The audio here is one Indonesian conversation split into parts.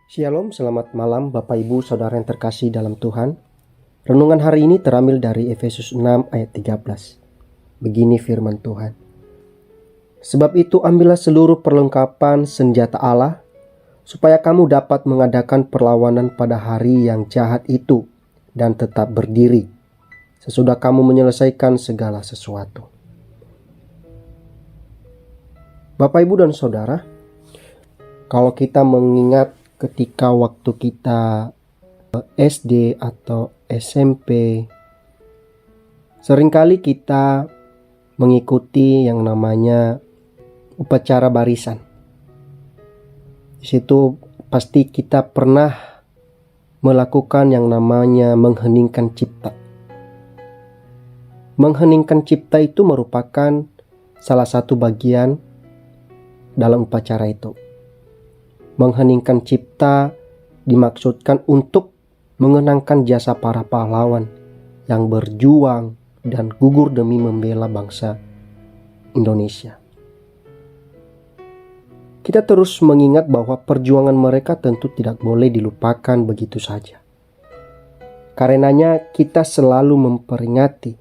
Shalom, selamat malam Bapak Ibu Saudara yang terkasih dalam Tuhan. Renungan hari ini terambil dari Efesus 6 ayat 13. Begini firman Tuhan. Sebab itu ambillah seluruh perlengkapan senjata Allah, supaya kamu dapat mengadakan perlawanan pada hari yang jahat itu dan tetap berdiri, sesudah kamu menyelesaikan segala sesuatu. Bapak Ibu dan Saudara, kalau kita mengingat ketika waktu kita SD atau SMP, seringkali kita mengikuti yang namanya upacara barisan. Di situ pasti kita pernah melakukan yang namanya mengheningkan cipta. Mengheningkan cipta itu merupakan salah satu bagian dalam upacara itu. Mengheningkan cipta dimaksudkan untuk mengenangkan jasa para pahlawan yang berjuang dan gugur demi membela bangsa Indonesia. Kita terus mengingat bahwa perjuangan mereka tentu tidak boleh dilupakan begitu saja. Karenanya kita selalu memperingati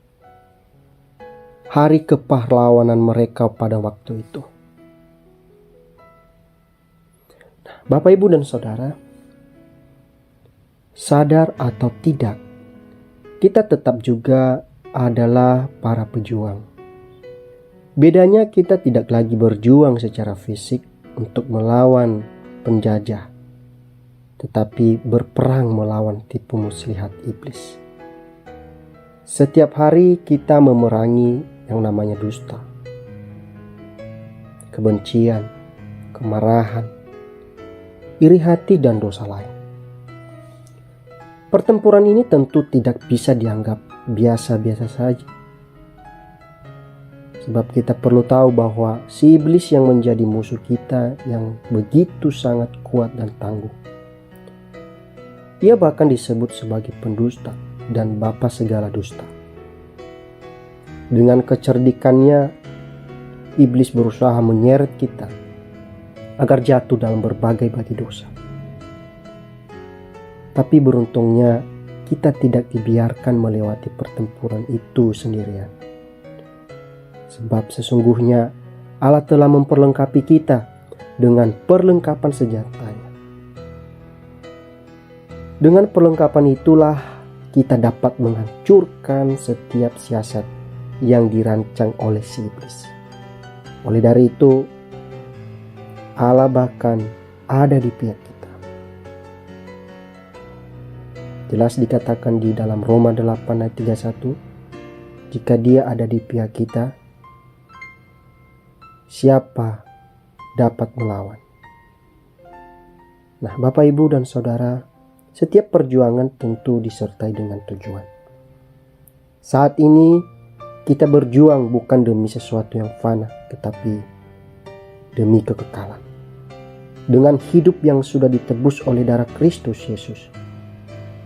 hari kepahlawanan mereka pada waktu itu. Bapak, Ibu, dan Saudara, sadar atau tidak, kita tetap juga adalah para pejuang. Bedanya kita tidak lagi berjuang secara fisik untuk melawan penjajah, tetapi berperang melawan tipu muslihat iblis. Setiap hari kita memerangi yang namanya dusta, kebencian, kemarahan, iri hati, dan dosa lain. Pertempuran ini tentu tidak bisa dianggap biasa-biasa saja. Sebab kita perlu tahu bahwa si iblis yang menjadi musuh kita yang begitu sangat kuat dan tangguh. Ia bahkan disebut sebagai pendusta dan bapa segala dusta. Dengan kecerdikannya, iblis berusaha menyeret kita agar jatuh dalam berbagai dosa. Tapi beruntungnya kita tidak dibiarkan melewati pertempuran itu sendirian. Sebab sesungguhnya Allah telah memperlengkapi kita dengan perlengkapan senjatanya. Dengan perlengkapan itulah kita dapat menghancurkan setiap siasat yang dirancang oleh si iblis. Oleh dari itu, Allah bahkan ada di pihak kita. Jelas dikatakan di dalam Roma 8 ayat 31, jika Dia ada di pihak kita, siapa dapat melawan? Nah, Bapak, Ibu, dan Saudara, setiap perjuangan tentu disertai dengan tujuan. Saat ini kita berjuang bukan demi sesuatu yang fana, tetapi demi kekekalan. Dengan hidup yang sudah ditebus oleh darah Kristus Yesus.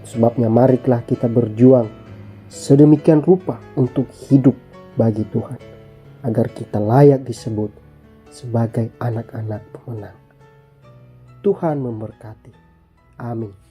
Sebabnya marilah kita berjuang sedemikian rupa untuk hidup bagi Tuhan, agar kita layak disebut sebagai anak-anak pemenang. Tuhan memberkati. Amin.